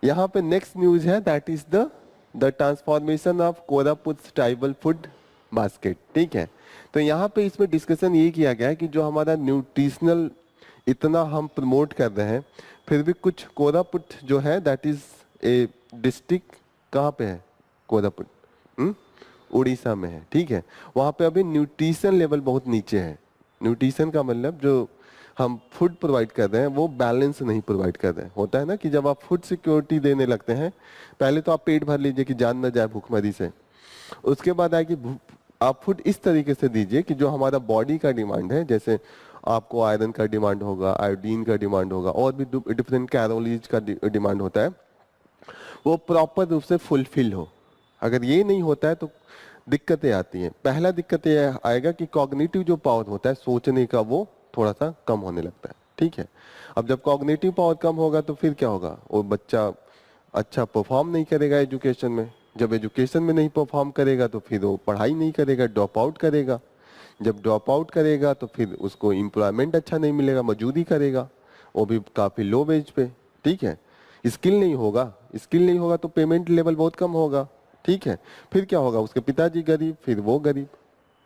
यहाँ पे next news है, that is the transformation of Koraput tribal food basket. ठीक है, तो यहाँ पे इसमें डिस्कशन ये किया गया है कि जो हमारा न्यूट्रिशनल इतना हम प्रमोट कर रहे हैं, फिर भी कुछ कोरापुट जो है दैट इज ए डिस्ट्रिक्ट, कहाँ पे है कोरापुट? उड़ीसा में है। ठीक है, वहाँ पे अभी न्यूट्रिशन लेवल बहुत नीचे है। न्यूट्रिशन का मतलब जो हम फूड प्रोवाइड कर रहे हैं वो बैलेंस नहीं प्रोवाइड कर रहे हैं। होता है ना कि जब आप फूड सिक्योरिटी देने लगते हैं, पहले तो आप पेट भर लीजिए कि जान न जाए भूखमरी से, उसके बाद आए कि आप फूड इस तरीके से दीजिए कि जो हमारा बॉडी का डिमांड है, जैसे आपको आयरन का डिमांड होगा, आयोडीन का डिमांड होगा, और भी डिफरेंट कैलोरीज का डिमांड होता है, वो प्रॉपर रूप से फुलफिल हो। अगर ये नहीं होता है तो दिक्कतें आती हैं। पहला दिक्कत ये आएगा कि कॉग्निटिव जो पावर होता है सोचने का, वो थोड़ा सा कम होने लगता है। ठीक है, अब जब कॉग्निटिव पावर कम होगा तो फिर क्या होगा, वो बच्चा अच्छा परफॉर्म नहीं करेगा एजुकेशन में। जब एजुकेशन में नहीं परफॉर्म करेगा तो फिर वो पढ़ाई नहीं करेगा, ड्रॉप आउट करेगा। जब ड्रॉप आउट करेगा तो फिर उसको एम्प्लॉयमेंट अच्छा नहीं मिलेगा, मजदूरी करेगा, वो भी काफ़ी लो वेज पे। ठीक है, स्किल नहीं होगा, स्किल नहीं होगा तो पेमेंट लेवल बहुत कम होगा। ठीक है, फिर क्या होगा, उसके पिताजी गरीब, फिर वो गरीब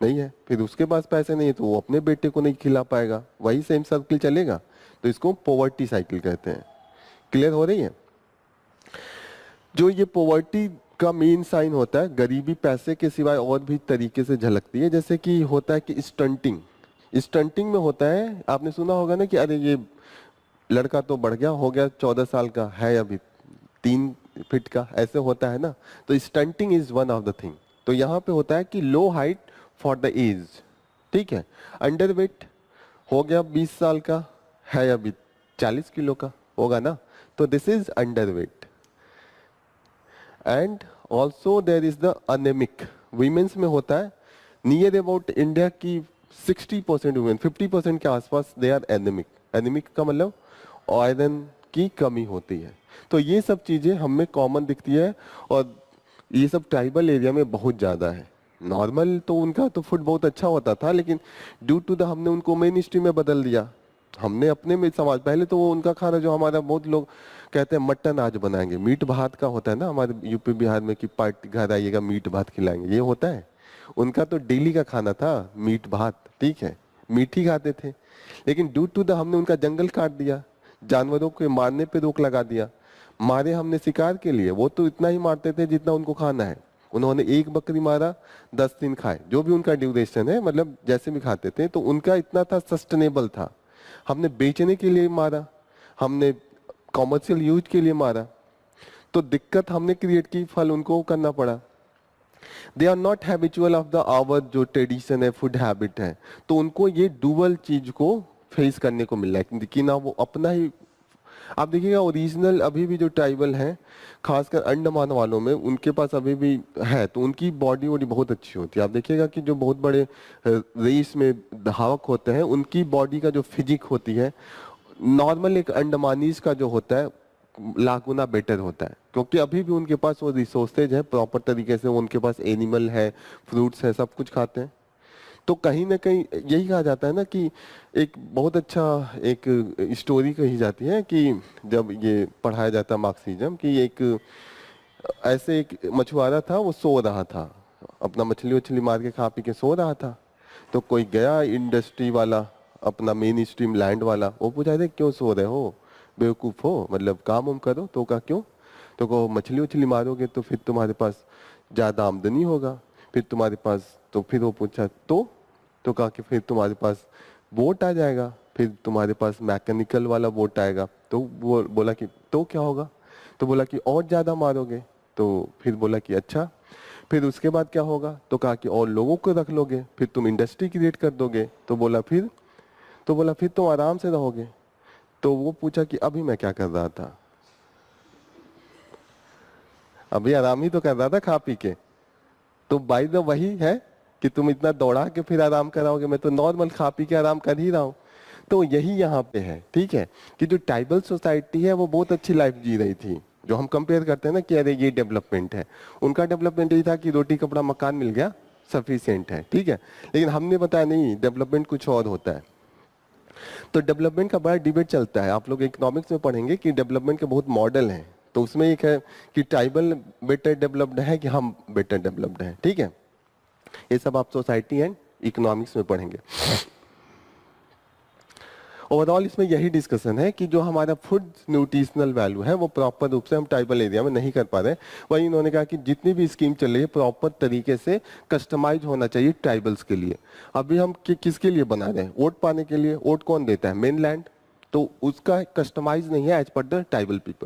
नहीं है, फिर उसके पास पैसे नहीं है तो वो अपने बेटे को नहीं खिला पाएगा, वही सेम सर्किल चलेगा। तो इसको पॉवर्टी साइकिल कहते हैं। क्लियर हो रही है? जो ये पॉवर्टी का मेन साइन होता है, गरीबी पैसे के सिवाय और भी तरीके से झलकती है। जैसे कि होता है कि स्टंटिंग, स्टंटिंग में होता है, आपने सुना होगा ना कि अरे ये लड़का तो बढ़ गया, हो गया 14 साल का है, अभी 3 फीट का, ऐसे होता है ना। तो stunting is one of the thing. तो यहाँ पे होता है कि लो हाइट फॉर द एज। ठीक है, अंडर वेट हो गया 20 साल का है, अभी 40 किलो का होगा ना, तो this is underweight. And also there is the anaemic, women's में होता है नियर अबाउट इंडिया की 60% वुमेन, 50% के आसपास दे आर एनेमिक। एनेमिक का मतलब आयरन की कमी होती है। तो ये सब चीजें हमें कॉमन दिखती है, और ये सब ट्राइबल एरिया में बहुत ज्यादा है। नॉर्मल तो उनका तो फूड बहुत अच्छा होता था, लेकिन ड्यू टू द हमने उनको मेन स्ट्रीम में बदल दिया। हमने अपने में समाज, पहले तो वो उनका खाना जो हमारा बहुत लोग कहते हैं मटन आज बनाएंगे, मीट भात का होता है ना हमारे यूपी बिहार में कि पार्टी घर आइएगा मीट भात खिलाएंगे, ये होता है। उनका तो डेली का खाना था मीट भात। ठीक है, मीट ही खाते थे, लेकिन ड्यू टू द हमने उनका जंगल काट दिया, जानवरों के मारने पे रोक लगा दिया। मारे हमने शिकार के लिए, वो तो इतना ही मारते थे जितना उनको खाना है। उन्होंने एक बकरी मारा, 10 दिन खाए, जो भी उनका ड्यूरेशन है, मतलब जैसे भी खाते थे, तो उनका इतना था, सस्टेनेबल था। हमने बेचने के लिए मारा, हमने कॉमर्शियल यूज के लिए मारा, तो दिक्कत हमने क्रिएट की, फल उनको करना पड़ा। They are not habitual of the our जो ट्रेडिशन है, फूड हैबिट है, तो उनको ये डुअल चीज को फेस करने को मिल रहा है कि ना वो अपना ही। आप देखिएगा ओरिजिनल अभी भी जो ट्राइबल हैं, खासकर अंडमान वालों में, उनके पास अभी भी है, तो उनकी बॉडी वॉडी बहुत अच्छी होती है। आप देखिएगा कि जो बहुत बड़े रेस में धावक होते हैं, उनकी बॉडी का जो फिजिक होती है, नॉर्मल एक अंडमानीज का जो होता है लाख गुना बेटर होता है, क्योंकि अभी भी उनके पास वो रिसोर्सेज है प्रॉपर तरीके से, उनके पास एनिमल है, फ्रूट्स है, सब कुछ खाते हैं। तो कहीं ना कहीं यही कहा जाता है ना कि एक बहुत अच्छा एक स्टोरी कही जाती है कि जब ये पढ़ाया जाता है मार्क्सिज्म, कि एक ऐसे एक मछुआरा था, वो सो रहा था, अपना मछली वछली मार के खा पी के सो रहा था। तो कोई गया इंडस्ट्री वाला, अपना मेन स्ट्रीम लैंड वाला, वो पूछा थे क्यों सो रहे हो, बेवकूफ़ हो, मतलब काम उम करो। तो कहा क्यों? तो कहो मछली उछली मारोगे तो फिर तुम्हारे पास ज़्यादा आमदनी होगा, फिर तुम्हारे पास, तो फिर वो पूछा तो कहा कि फिर तुम्हारे पास बोट आ जाएगा, फिर तुम्हारे पास मैकेनिकल वाला बोट आएगा। तो वो बोला कि तो क्या होगा? तो बोला कि और ज़्यादा मारोगे। तो फिर बोला कि अच्छा, फिर उसके बाद क्या होगा? तो कहा कि और लोगों को रख लोगे, फिर तुम इंडस्ट्री क्रिएट कर दोगे। तो बोला फिर तुम आराम से रहोगे। तो वो पूछा कि अभी मैं क्या कर रहा था? अभी आराम ही तो कर रहा था खा पी के। तो बाई द वही है कि तुम इतना दौड़ा के फिर आराम कराओगे, मैं तो नॉर्मल खा पी के आराम कर ही रहा हूँ। तो यही यहाँ पे है, ठीक है, कि जो ट्राइबल सोसाइटी है वो बहुत अच्छी लाइफ जी रही थी। जो हम कंपेयर करते हैं ना कि अरे ये डेवलपमेंट है, उनका डेवलपमेंट यही था कि रोटी कपड़ा मकान मिल गया, सफिशियंट है, ठीक है। लेकिन हमने बताया नहीं, डेवलपमेंट कुछ और होता है। तो डेवलपमेंट का बड़ा डिबेट चलता है, आप लोग इकोनॉमिक्स में पढ़ेंगे कि डेवलपमेंट के बहुत मॉडल हैं। तो उसमें एक है कि ट्राइबल बेटर डेवलप्ड है कि हम बेटर डेवलप्ड हैं, ठीक है। ये सब आप सोसाइटी एंड इकोनॉमिक्स में पढ़ेंगे। ओवरऑल इसमें यही डिस्कशन है कि जो हमारा फूड न्यूट्रिशनल वैल्यू है वो प्रॉपर रूप से हम ट्राइबल एरिया में नहीं कर पा रहे। वही इन्होंने कहा कि जितनी भी स्कीम चल रही है प्रॉपर तरीके से कस्टमाइज होना चाहिए ट्राइबल्स के लिए। अभी हम किसके लिए बना रहे हैं? वोट पाने के लिए। वोट कौन देता है? Main land. तो उसका कस्टमाइज नहीं है as per the tribal people.